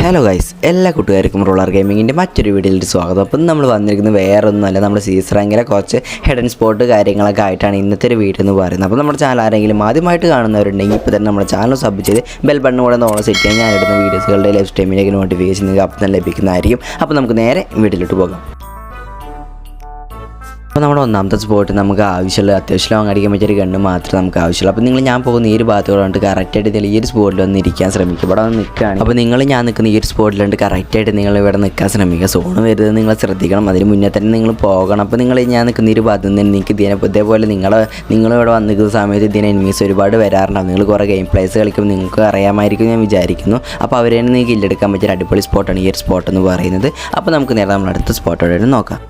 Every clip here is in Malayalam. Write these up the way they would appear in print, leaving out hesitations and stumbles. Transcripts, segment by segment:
ഹലോ ഗൈസ്, എല്ലാ കൂട്ടുകാർക്കും റോളർ ഗെയിമിങ്ങിൻ്റെ മറ്റൊരു വീഡിയോയിൽ സ്വാഗതം. അപ്പം നമ്മൾ വന്നിരിക്കുന്നത് വേറൊന്നുമല്ല, നമ്മുടെ സീസ് റാങ്കിലെ കുറച്ച് ഹെഡൻ സ്പോട്ട് കാര്യങ്ങളൊക്കെ ആയിട്ടാണ് ഇന്നത്തെ ഒരു വീഡിയോ എന്ന് പറയുന്നത്. അപ്പോൾ നമ്മുടെ ചാനൽ ആരെങ്കിലും ആദ്യമായിട്ട് കാണുന്നവരുണ്ടെങ്കിൽ ഇപ്പോൾ തന്നെ നമ്മുടെ ചാനൽ സബ് ചെയ്ത് ബെൽ ബട്ടൺ കൂടെ ഓൺ സെറ്റ് ചെയ്യാൻ ഞാൻ എടുക്കുന്ന വീഡിയോസുകളുടെ ലൈവ് സ്ട്രീമിലേക്ക് നോട്ടിഫിക്കേഷൻ നിങ്ങൾക്ക് അപ്പം തന്നെ ലഭിക്കുന്നതായിരിക്കും. അപ്പോൾ നമുക്ക് നേരെ വീഡിയോയിലോട്ട് പോകാം. അപ്പോൾ നമ്മുടെ ഒന്നാമത്തെ സ്പോട്ട് നമുക്ക് ആവശ്യമുള്ള അത്യാവശ്യം ലോങ് അടിക്കാൻ പറ്റിയൊരു ഗണ്ണ് മാത്രമേ നമുക്ക് ആവശ്യമുള്ളൂ. അപ്പോൾ ഞാൻ പോകുന്ന ഈ ഒരു ഭാഗത്തുകൊണ്ട് കറക്റ്റായിട്ട് ഇതിൽ ഈ ഒരു സ്പോട്ടിൽ ഒന്ന് ഇരിക്കാൻ ശ്രമിക്കും. ഇവിടെ വന്ന് നിൽക്കുകയാണ്. അപ്പോൾ ഞാൻ നിൽക്കുന്ന ഈ ഒരു സ്പോട്ടിലുണ്ട് കറക്റ്റായിട്ട് നിങ്ങൾ ഇവിടെ നിൽക്കാൻ ശ്രമിക്കുക. സോണ് വരുന്നത് നിങ്ങൾ ശ്രദ്ധിക്കണം. അതിന് മുന്നേ തന്നെ നിങ്ങൾ പോകണം. അപ്പോൾ ഞാൻ നിൽക്കുന്ന ഈ ഒരു ഭാഗത്ത് നിന്ന് എനിക്ക് ഇതേപോലെ നിങ്ങളിവിടെ വന്ന് നിൽക്കുന്ന സമയത്ത് ഇതിന് എനിമീസ് ഒരുപാട് വരാറുണ്ടാവും. നിങ്ങൾ കുറേ ഗെയിം പ്ലേസ് കളിക്കുമ്പോൾ നിങ്ങൾക്ക് അറിയാമായിരിക്കും ഞാൻ വിചാരിക്കുന്നു. അപ്പോൾ അവരെ നിങ്ങൾക്ക് ഇല്ലെടുക്കാൻ പറ്റിയ അടിപൊളി സ്പോട്ടാണ് ഈ ഒരു സ്പോട്ട് എന്ന് പറയുന്നത്. അപ്പോൾ നമുക്ക് നേരെ നമ്മൾ അടുത്ത സ്പോട്ടോടെ നോക്കാം.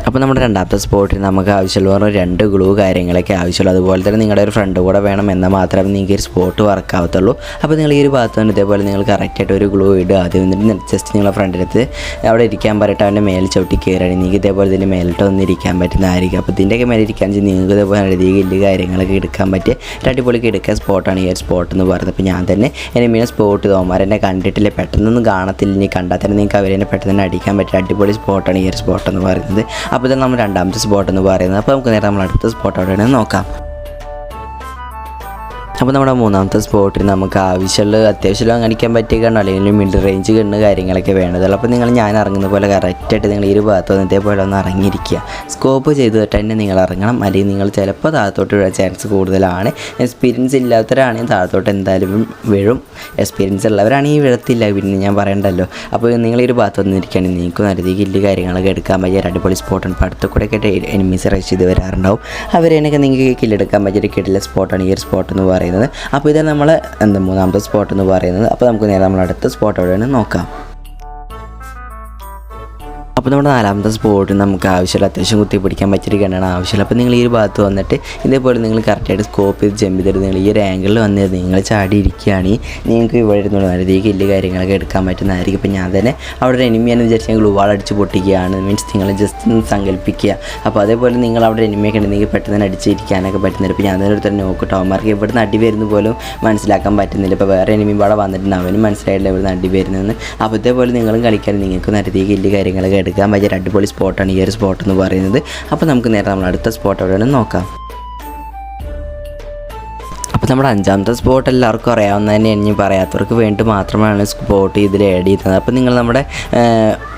അപ്പോൾ നമ്മുടെ രണ്ടാമത്തെ സ്പോട്ടിൽ നമുക്ക് ആവശ്യമുള്ള 2 ഗ്ലൂ കാര്യങ്ങളൊക്കെ ആവശ്യമുള്ളൂ. അതുപോലെ തന്നെ നിങ്ങളുടെ ഒരു ഫ്രണ്ട് കൂടെ വേണം എന്നാൽ മാത്രമേ നിങ്ങൾക്ക് ഒരു സ്പോട്ട് വർക്ക് ആവത്തുള്ളൂ. അപ്പോൾ നിങ്ങൾ ഈ ഒരു ഭാഗത്ത് നിന്ന് ഇതേപോലെ നിങ്ങൾ കറക്റ്റായിട്ട് ഒരു ഗ്ലൂ ഇടുക. ആദ്യം എന്നിട്ട് ജസ്റ്റ് നിങ്ങളെ ഫ്രണ്ടിനടുത്ത് അവിടെ ഇരിക്കാൻ പറയട്ടെ അവൻ്റെ മേലെ ചവിട്ടി കയറുകയാണ്. നിങ്ങൾക്ക് ഇതേപോലെ ഇതിൻ്റെ മേലിട്ട് ഒന്ന് ഇരിക്കാൻ പറ്റുന്നതായിരിക്കും. അപ്പോൾ ഇതിൻ്റെയൊക്കെ മേലെ ഇരിക്കാൻ വെച്ചാൽ നിങ്ങൾക്ക് ഇതേപോലെ അധികം ഇല്ല് കാര്യങ്ങളൊക്കെ എടുക്കാൻ പറ്റിയ അടിപൊളിക്ക് എടുക്കാൻ സ്പോട്ടാണ് ഈ ഒരു സ്പോട്ട് എന്ന് പറയുന്നത്. അപ്പോൾ ഞാൻ തന്നെ എനിമീനെ സ്പോട്ട് തോമാരെന്നെ കണ്ടിട്ടില്ല, പെട്ടെന്നൊന്നും കാണത്തില്ല. ഇനി കണ്ടാൽ തന്നെ നിങ്ങൾക്ക് അവരെന്നെ പെട്ടെന്ന് തന്നെ അടിക്കാൻ പറ്റിയ അടിപൊളി സ്പോട്ടാണ് ഈ ഒരു സ്പോട്ട് എന്ന് പറയുന്നത്. അപ്പോൾ ഇതാണ് നമ്മൾ രണ്ടാമത്തെ സ്പോട്ട് എന്ന് പറയുന്നത്. അപ്പോൾ നമുക്ക് നേരെ നമ്മൾ അടുത്ത സ്പോട്ട് എവിടെയാണ് നോക്കാം. അപ്പോൾ നമ്മുടെ മൂന്നാമത്തെ സ്പോട്ടിൽ നമുക്ക് ആവശ്യമുള്ള അത്യാവശ്യം ലോങ് അടിക്കാൻ പറ്റിയ കണ്ണോ അല്ലെങ്കിൽ മിഡ് റേഞ്ച് കണ്ണ് കാര്യങ്ങളൊക്കെ വേണ്ടതുള്ളൂ. അപ്പോൾ ഞാൻ ഇറങ്ങുന്ന പോലെ കറക്റ്റായിട്ട് നിങ്ങൾ ഈ ഒരു ഭാഗത്ത് വന്ന് ഇതേപോലെ ഒന്ന് ഇറങ്ങിയിരിക്കുക. സ്കോപ്പ് ചെയ്തിട്ട് തന്നെ നിങ്ങൾ ഇറങ്ങണം. അല്ലെങ്കിൽ നിങ്ങൾ ചിലപ്പോൾ താഴത്തോട്ട് വീഴാൻ ചാൻസ് കൂടുതലാണ്. എക്സ്പീരിയൻസ് ഇല്ലാത്തവരാണെങ്കിൽ താഴത്തോട്ട് എന്തായാലും വീഴും. എക്സ്പീരിയൻസ് ഉള്ളവരാണെങ്കിൽ വീഴത്തില്ല, പിന്നെ ഞാൻ പറയണ്ടല്ലോ. അപ്പോൾ നിങ്ങൾ ഈ ഒരു ഭാഗത്ത് വന്നിരിക്കുകയാണെങ്കിൽ നിങ്ങൾക്ക് നല്ല കില്ല് കാര്യങ്ങളൊക്കെ എടുക്കാൻ പറ്റിയ അടിപൊളി സ്പോട്ടാണ്. ഇപ്പോൾ അടുത്ത കൂടെയൊക്കെ എനിമീസ് റഷ് ചെയ്ത് വരാറുണ്ടാവും. അവരെയൊക്കെ നിങ്ങൾക്ക് കില്ലെടുക്കാൻ പറ്റിയൊരു കിടില സ്പോട്ടാണ് ഈ ഒരു സ്പോട്ട് എന്ന് പറയുന്നത്. അപ്പോൾ ഇതാണ് നമ്മൾ മൂന്നാമത്തെ സ്പോട്ട് എന്ന് പറയുന്നത്. അപ്പോൾ നമുക്ക് നേരെ നമ്മൾ അടുത്ത സ്പോട്ട് എവിടെയാണ് നോക്കാം. അപ്പോൾ നമ്മുടെ നാലാമത്തെ സ്പോട്ട് നമുക്ക് ആവശ്യമുള്ള അത്യാവശ്യം കുത്തി പിടിക്കാൻ പറ്റിയൊരു ഗണ്ണാണ് ആവശ്യമുള്ളത്. അപ്പോൾ നിങ്ങൾ ഈ ഒരു ഭാഗത്ത് വന്നിട്ട് ഇതേപോലെ നിങ്ങൾ കറക്റ്റായിട്ട് സ്കോപ്പ് ചെയ്ത് ജമ്പ് ചെയ്തിട്ട് നിങ്ങൾ ഈ ഒരു ആംഗിളിൽ വന്നത് നിങ്ങൾ ചാടിയിരിക്കുകയാണെങ്കിൽ നിങ്ങൾക്ക് ഇവിടെ ഇരുന്നുള്ള നല്ല കില്ല് കാര്യങ്ങളൊക്കെ എടുക്കാൻ പറ്റുന്നതായിരിക്കും. ഇപ്പോൾ ഞാൻ തന്നെ അവിടെ ഒരു എനിമിയാന്ന് വിചാരിച്ച് ഞങ്ങൾ വാളടിച്ച് പൊട്ടിക്കുകയാണ്. മീൻസ് നിങ്ങൾ ജസ്റ്റ് ഒന്ന് സങ്കല്പിക്കുക. അപ്പോൾ അതേപോലെ നിങ്ങൾ അവിടെ എനിമിയൊക്കെ ഉണ്ടെങ്കിൽ പെട്ടെന്ന് തന്നെ അടിച്ചിരിക്കാനൊക്കെ പറ്റുന്നില്ല. ഇപ്പോൾ ഞാൻ തന്നെ ഒരു തന്നെ നോക്കട്ടോ, അവന്മാർക്ക് ഇവിടുന്ന് അടി വരുന്ന പോലും മനസ്സിലാക്കാൻ പറ്റുന്നില്ല. ഇപ്പോൾ വേറെ എനിമി ഇവിടെ വന്നിട്ടുണ്ട്, അവനും മനസ്സിലായില്ല ഇവിടുന്ന് അടി വരുന്നതെന്ന്. അപ്പോൾ ഇതേപോലെ നിങ്ങളും കളിക്കാൻ നിങ്ങൾക്ക് നല്ല കില്ല് കാര്യങ്ങളൊക്കെ എടുക്കാൻ പറ്റിയ അടിപൊളി സ്പോട്ടാണ് ഈ ഒരു സ്പോട്ട് എന്ന് പറയുന്നത്. അപ്പോൾ നമുക്ക് നേരെ നമ്മൾ അടുത്ത സ്പോട്ട് എവിടെയാണ് നോക്കാം. അപ്പോൾ നമ്മുടെ അഞ്ചാമത്തെ സ്പോട്ട് എല്ലാവർക്കും അറിയാവുന്ന തന്നെയാണ്. ഇനി പറയാത്തവർക്ക് വേണ്ടി മാത്രമാണ് സ്പോട്ട് ഇതിൽ ആഡ് ചെയ്യുന്നത്. അപ്പോൾ നിങ്ങൾ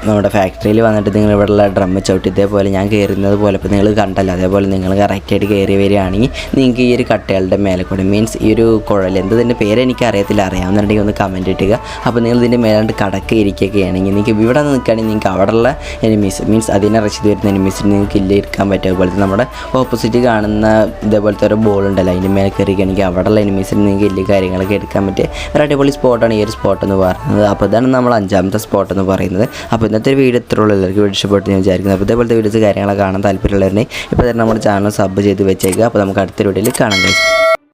നമ്മുടെ ഫാക്ടറിയിൽ വന്നിട്ട് നിങ്ങൾ ഇവിടെയുള്ള ഡ്രമ്മ് ചവിട്ടി ഇതേപോലെ ഞാൻ കയറുന്നത് പോലെ ഇപ്പോൾ നിങ്ങൾ കണ്ടല്ലോ, അതേപോലെ നിങ്ങൾ കറക്റ്റായിട്ട് കയറി വരികയാണെങ്കിൽ നിങ്ങൾക്ക് ഈ ഒരു കട്ടകളുടെ മേലെ കൂടെ മീൻസ് ഈ ഒരു കുഴൽ ഇതിൻ്റെ പേര് എനിക്ക് അറിയത്തില്ല, അറിയാവുന്നുണ്ടെങ്കിൽ ഒന്ന് കമൻറ്റ് ഇട്ടുക. അപ്പോൾ നിങ്ങൾ ഇതിൻ്റെ മേലാണ്ട് കടക്ക് ഇരിക്കുകയൊക്കെ ആണെങ്കിൽ നിങ്ങൾക്ക് ഇവിടെ നിൽക്കുകയാണെങ്കിൽ നിങ്ങൾക്ക് അവിടെയുള്ള എനിമീസ് മീൻസ് അതിനെ റഷ് ചെയ്ത് വരുന്ന എനിമീസിന് നിങ്ങൾക്ക് ഇല്ല ഇരിക്കാൻ പറ്റും. അതുപോലെ നമ്മുടെ ഓപ്പോസിറ്റ് കാണുന്ന ഇതേപോലത്തെ ഒരു ബോൾ ഉണ്ടല്ലോ, അതിൻ്റെ മേലെ കയറിക്കുകയാണെങ്കിൽ അവിടെയുള്ള എനിമീസിന് നിങ്ങൾക്ക് ഇല്ല കാര്യങ്ങളൊക്കെ എടുക്കാൻ പറ്റിയ ഒരു അടിപൊളി സ്പോട്ടാണ് ഈ ഒരു സ്പോട്ട് എന്ന് പറയുന്നത്. അപ്പോൾ ഇതാണ് നമ്മൾ അഞ്ചാമത്തെ സ്പോട്ട് എന്ന് പറയുന്നത്. അപ്പോൾ ഇന്നത്തെ ഒരു വീഡിയോ ഇത്രയുള്ള എല്ലാവർക്കും വീഡിയോ ഇഷ്ടപ്പെട്ടു ഞാൻ വിചാരിക്കുന്നത്. അപ്പോൾ ഇതേപോലത്തെ വീഡിയോസ് കാര്യങ്ങളൊക്കെ കാണാൻ താല്പര്യമുള്ളവരെ ഇപ്പോൾ തന്നെ നമ്മുടെ ചാനൽ സബ് ചെയ്ത് വെച്ചേക്കുക. അപ്പോൾ നമുക്ക് അടുത്ത വീഡിയോയിൽ കാണാം.